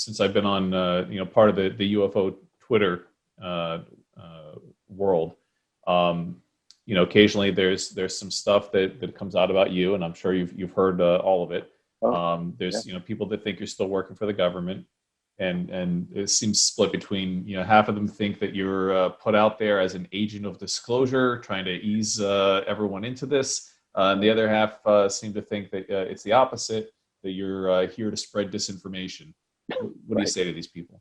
since I've been on, part of the UFO Twitter world. Occasionally there's some stuff that comes out about you, and I'm sure you've heard all of it. There's people that think you're still working for the government, and it seems split between half of them think that you're put out there as an agent of disclosure, trying to ease everyone into this, and the other half seem to think that it's the opposite, that you're here to spread disinformation. What do you say to these people?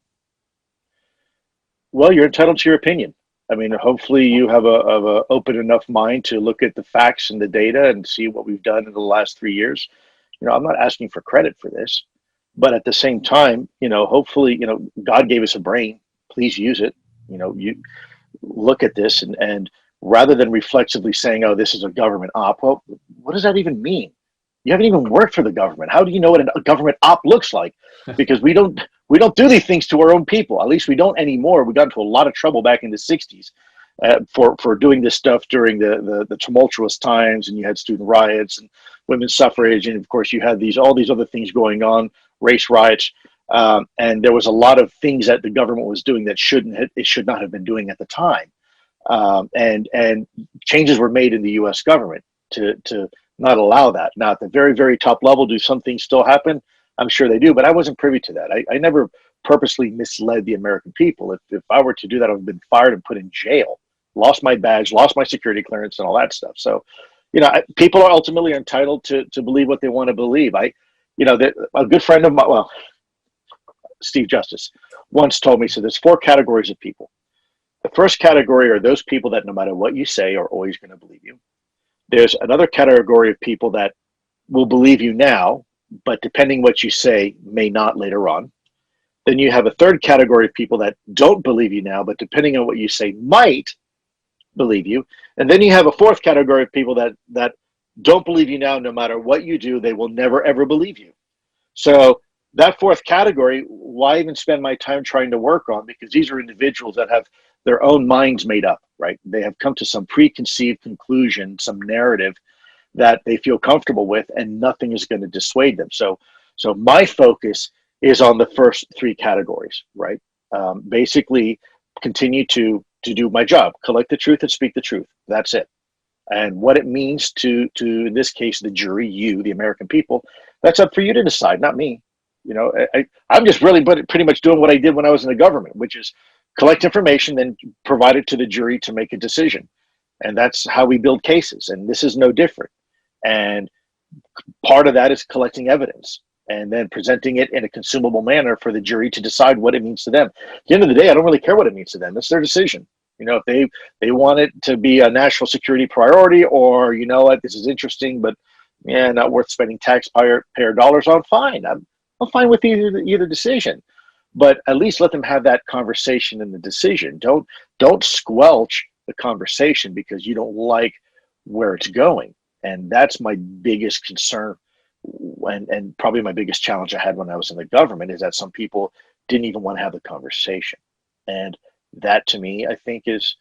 Well, you're entitled to your opinion. I mean, hopefully you have a open enough mind to look at the facts and the data and see what we've done in the last 3 years. I'm not asking for credit for this, but at the same time, hopefully, God gave us a brain. Please use it. You look at this and rather than reflexively saying, oh, this is a government op, well, what does that even mean? You haven't even worked for the government. How do you know what a government op looks like? Because we don't do these things to our own people. At least we don't anymore. We got into a lot of trouble back in the 60s for doing this stuff during the tumultuous times, and you had student riots and women's suffrage, and of course you had all these other things going on, race riots, and there was a lot of things that the government was doing that it should not have been doing at the time, and changes were made in the U.S. government to not allow that. Now, at the very, very top level, do some things still happen? I'm sure they do, but I wasn't privy to that. I never purposely misled the American people. If I were to do that, I would have been fired and put in jail, lost my badge, lost my security clearance, and all that stuff. So, people are ultimately entitled to believe what they want to believe. A good friend of mine, Steve Justice, once told me, so there's 4 categories of people. The first category are those people that no matter what you say are always going to believe you. There's another category of people that will believe you now, but depending what you say, may not later on. Then you have a third category of people that don't believe you now, but depending on what you say, might believe you. And then you have a fourth category of people that don't believe you now, no matter what you do, they will never, ever believe you. So that fourth category, why even spend my time trying to work on? Because these are individuals that have their own minds made up, right? They have come to some preconceived conclusion, some narrative that they feel comfortable with, and nothing is going to dissuade them. So my focus is on the first 3 categories, right? Basically, continue to do my job, collect the truth and speak the truth. That's it. And what it means to in this case, the jury, you, the American people, that's up for you to decide, not me. I'm just really pretty much doing what I did when I was in the government, which is collect information, then provide it to the jury to make a decision. And that's how we build cases. And this is no different. And part of that is collecting evidence and then presenting it in a consumable manner for the jury to decide what it means to them. At the end of the day, I don't really care what it means to them. It's their decision. If they want it to be a national security priority, or what, this is interesting, but not worth spending taxpayer dollars on, fine. I'm fine with either decision. But at least let them have that conversation in the decision. Don't squelch the conversation because you don't like where it's going. And that's my biggest concern, and probably my biggest challenge I had when I was in the government, is that some people didn't even want to have the conversation. And that, to me, I think it's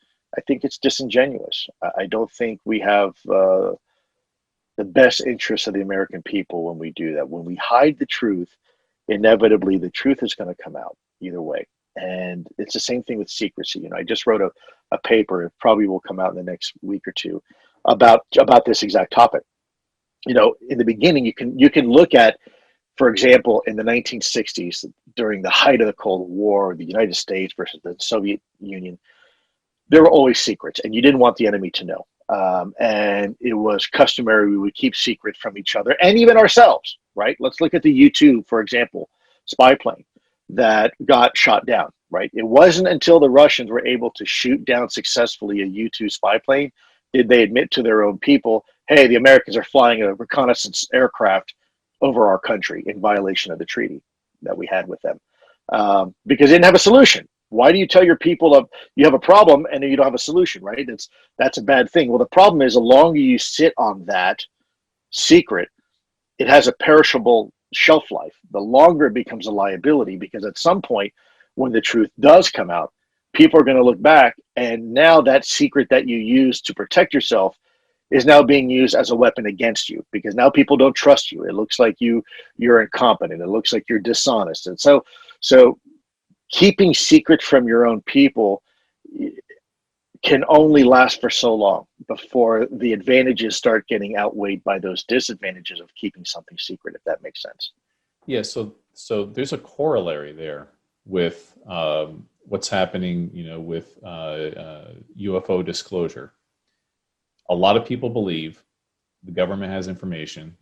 disingenuous. I don't think we have the best interests of the American people when we do that. When we hide the truth, inevitably the truth is going to come out either way. And it's the same thing with secrecy. I just wrote a paper, it probably will come out in the next week or two, about this exact topic. In the beginning, you can look at, for example, in the 1960s, during the height of the Cold War, the United States versus the Soviet Union, there were always secrets, and you didn't want the enemy to know. And it was customary we would keep secret from each other and even ourselves, right? Let's look at the U-2, for example, spy plane that got shot down, right? It wasn't until the Russians were able to shoot down successfully a U-2 spy plane did they admit to their own people, hey, the Americans are flying a reconnaissance aircraft over our country in violation of the treaty that we had with them, because they didn't have a solution. Why do you tell your people you have a problem and you don't have a solution, right? That's a bad thing. Well, the problem is the longer you sit on that secret, it has a perishable shelf life. The longer it becomes a liability, because at some point when the truth does come out, people are going to look back, and now that secret that you use to protect yourself is now being used as a weapon against you, because now people don't trust you. It looks like you're incompetent. It looks like you're dishonest. And so So keeping secret from your own people can only last for so long before the advantages start getting outweighed by those disadvantages of keeping something secret, if that makes sense. Yeah, so there's a corollary there with what's happening, with UFO disclosure. A lot of people believe the government has information.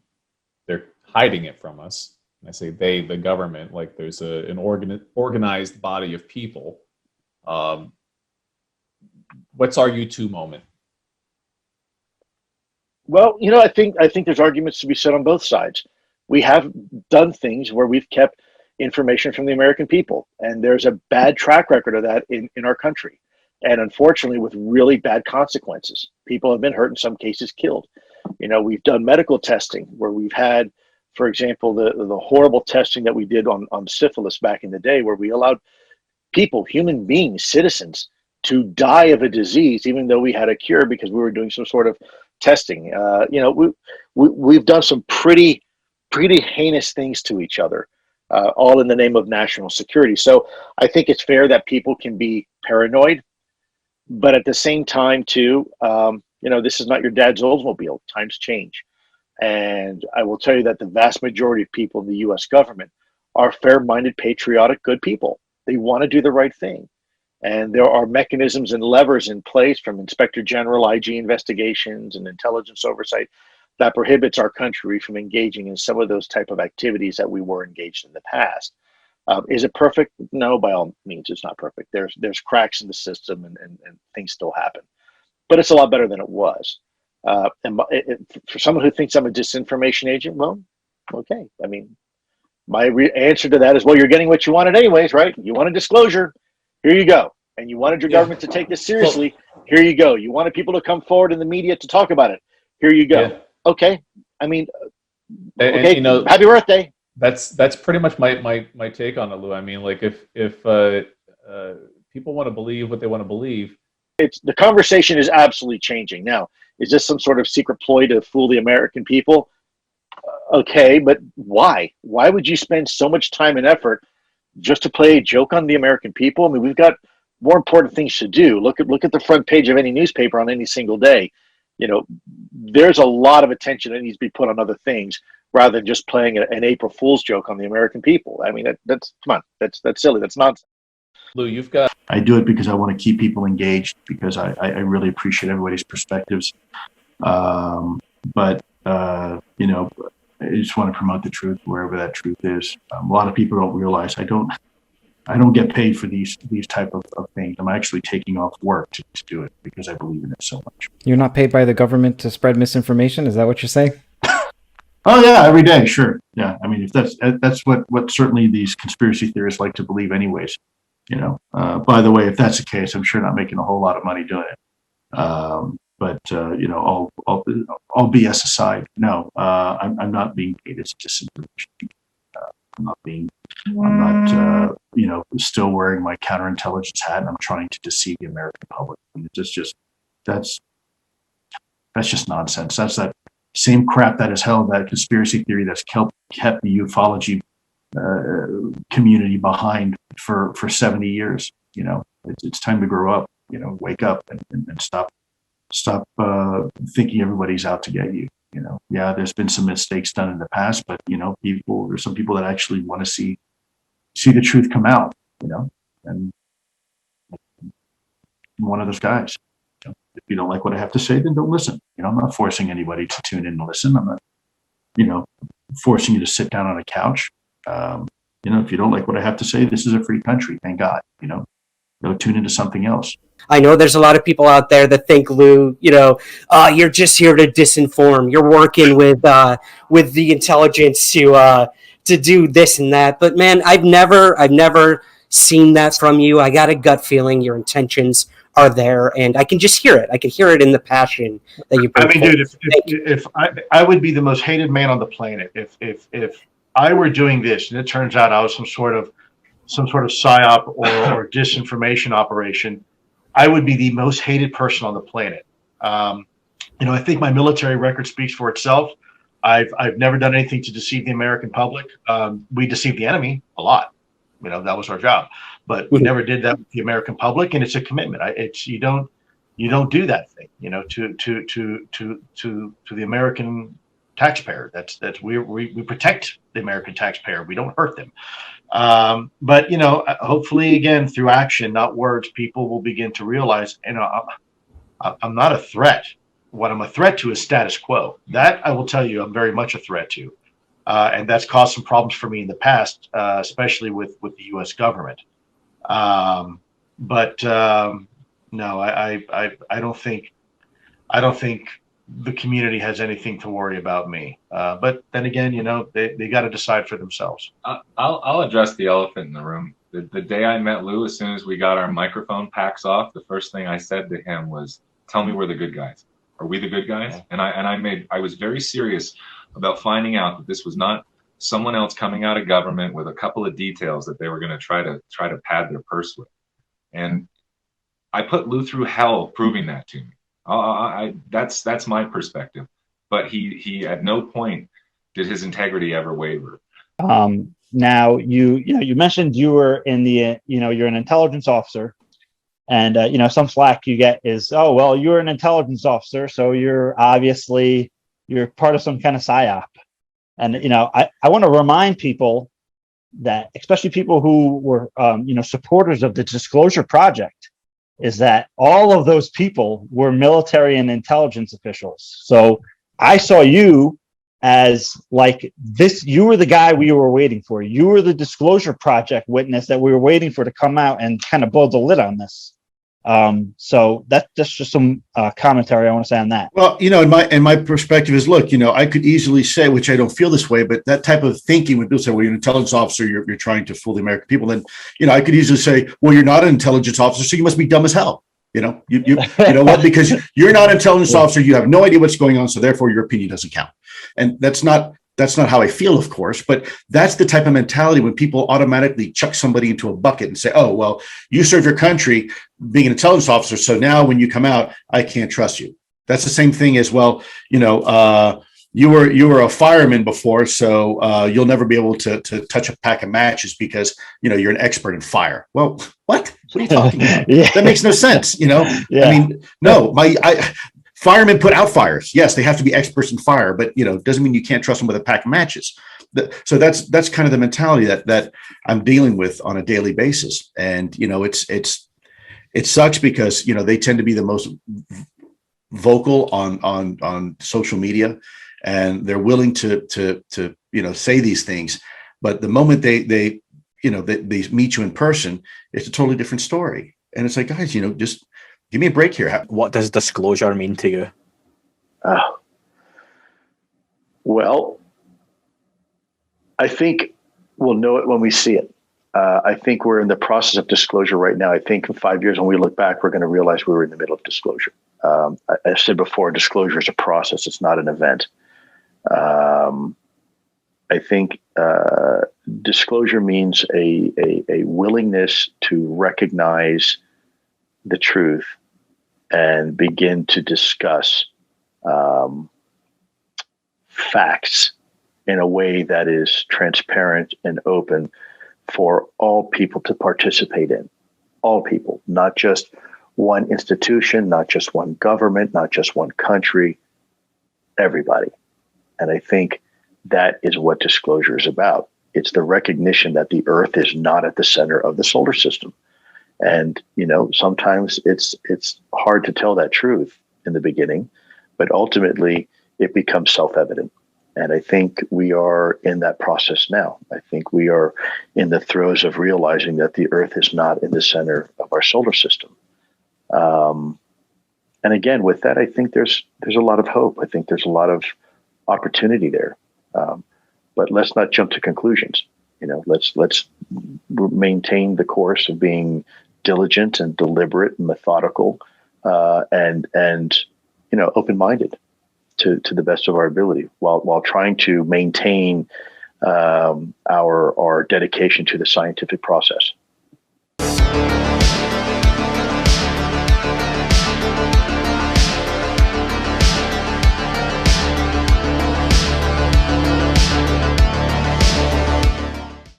They're hiding it from us. And I say they, the government, like there's an organized body of people. What's our U2 moment? Well, I think there's arguments to be said on both sides. We have done things where we've kept information from the American people, and there's a bad track record of that in our country. And unfortunately, with really bad consequences. People have been hurt, in some cases killed. We've done medical testing where we've had, for example, the horrible testing that we did on syphilis back in the day, where we allowed people, human beings, citizens, to die of a disease, even though we had a cure because we were doing some sort of testing. We've done some pretty heinous things to each other, all in the name of national security. So I think it's fair that people can be paranoid, but at the same time, too, this is not your dad's Oldsmobile. Times change. And I will tell you that the vast majority of people in the U.S. government are fair-minded, patriotic, good people. They want to do the right thing. And there are mechanisms and levers in place from Inspector General, IG investigations, and intelligence oversight that prohibits our country from engaging in some of those type of activities that we were engaged in the past. Is it perfect? No, by all means, it's not perfect. There's cracks in the system, and things still happen. But it's a lot better than it was. For someone who thinks I'm a disinformation agent, well, okay. I mean, my answer to that is, well, you're getting what you wanted anyways, right? You wanted disclosure. Here you go. And you wanted your government to take this seriously. Here you go. You wanted people to come forward in the media to talk about it. Here you go. Yeah. Okay. I mean, okay. And, happy birthday. That's pretty much my take on it, Lou. I mean, like if people want to believe what they want to believe, the conversation is absolutely changing now. Is this some sort of secret ploy to fool the American people? Okay, but why? Why would you spend so much time and effort just to play a joke on the American people? I mean, we've got more important things to do. Look at the front page of any newspaper on any single day. There's a lot of attention that needs to be put on other things rather than just playing an April Fool's joke on the American people. I mean, that's come on, that's silly. That's nonsense. Lou, you've got. I do it because I want to keep people engaged, because I really appreciate everybody's perspectives. But I just want to promote the truth wherever that truth is. A lot of people don't realize I don't get paid for these type of things. I'm actually taking off work to do it because I believe in it so much. You're not paid by the government to spread misinformation? Is that what you're saying? Oh yeah, every day, sure. Yeah, I mean, if that's what certainly these conspiracy theorists like to believe, anyways. By the way, if that's the case, I'm sure not making a whole lot of money doing it. But all BS aside, no, I'm not being paid. It's just information. I'm not still wearing my counterintelligence hat, and I'm trying to deceive the American public. I mean, that's just nonsense. That's that same crap that has held that conspiracy theory that's kept the ufology community behind for 70 years. It's time to grow up. Wake up and stop thinking everybody's out to get you. Yeah, there's been some mistakes done in the past, but there's some people that actually want to see the truth come out. And I'm one of those guys. If you don't like what I have to say, then don't listen. I'm not forcing anybody to tune in and listen. I'm not, forcing you to sit down on a couch. If you don't like what I have to say, this is a free country. Thank God. Go tune into something else. I know there's a lot of people out there that think, Lou, you're just here to disinform. You're working with the intelligence to do this and that. But man, I've never seen that from you. I got a gut feeling your intentions are there, and I can just hear it. I can hear it in the passion that you bring. I mean, dude, if I would be the most hated man on the planet if I were doing this, and it turns out I was some sort of psyop or disinformation operation, I would be the most hated person on the planet. I think my military record speaks for itself. I've never done anything to deceive the American public. We deceive the enemy a lot. that was our job. But we never did that with the American public, and it's a commitment. You don't do that thing, to the American taxpayer. We protect the American taxpayer. We don't hurt them. But hopefully, again, through action, not words, people will begin to realize, I'm not a threat. What I'm a threat to is status quo. That I will tell you, I'm very much a threat to, and that's caused some problems for me in the past, especially with the U.S. government. No, I don't think the community has anything to worry about me. But then again, they got to decide for themselves. I'll address the elephant in the room. The day I met Lou, as soon as we got our microphone packs off, the first thing I said to him was, "Tell me we're the good guys. Are we the good guys?" And I was very serious about finding out that this was not someone else coming out of government with a couple of details that they were going to try to pad their purse with. And I put Lou through hell proving that to me. That's my perspective. But he at no point did his integrity ever waver. Now you mentioned you were in the you're an intelligence officer, and some flack you get is, oh well, you're an intelligence officer, so you're part of some kind of psyop. And I want to remind people that, especially people who were supporters of the Disclosure Project, is that all of those people were military and intelligence officials. So I saw you as like this. You were the guy we were waiting for. You were the Disclosure Project witness that we were waiting for to come out and kind of blow the lid on this. So that's just some commentary I want to say on that. Well, in my perspective is, look, I could easily say, which I don't feel this way, but that type of thinking, when people say, well, you're an intelligence officer, you're trying to fool the American people, then, I could easily say, well, you're not an intelligence officer, so you must be dumb as hell. You know what? Because you're not an intelligence officer, you have no idea what's going on, so therefore your opinion doesn't count. And that's not how I feel, of course, but that's the type of mentality when people automatically chuck somebody into a bucket and say, oh, well, you serve your country being an intelligence officer, so now when you come out, I can't trust you. That's the same thing as, well, you were a fireman before, so you'll never be able to touch a pack of matches because, you're an expert in fire. Well, what are you talking about? Yeah. That makes no sense, Yeah. I mean, no, firemen put out fires. Yes, they have to be experts in fire, but doesn't mean you can't trust them with a pack of matches. So that's kind of the mentality that I'm dealing with on a daily basis. And it sucks because they tend to be the most vocal on social media, and they're willing to say these things. But the moment they meet you in person, it's a totally different story. And it's like, guys, just give me a break here. What does disclosure mean to you? Well, I think we'll know it when we see it. I think we're in the process of disclosure right now. I think in 5 years, when we look back, we're going to realize we were in the middle of disclosure. I said before, disclosure is a process. It's not an event. I think disclosure means a willingness to recognize the truth and begin to discuss facts in a way that is transparent and open for all people to participate in. All people, not just one institution, not just one government, not just one country, everybody. And I think that is what disclosure is about. It's the recognition that the Earth is not at the center of the solar system. And, sometimes it's hard to tell that truth in the beginning, but ultimately it becomes self-evident. And I think we are in that process now. I think we are in the throes of realizing that the Earth is not in the center of our solar system. And again, with that, I think there's a lot of hope. I think there's a lot of opportunity there. But let's not jump to conclusions. Let's maintain the course of being diligent and deliberate and methodical, and open-minded to the best of our ability, while trying to maintain our dedication to the scientific process.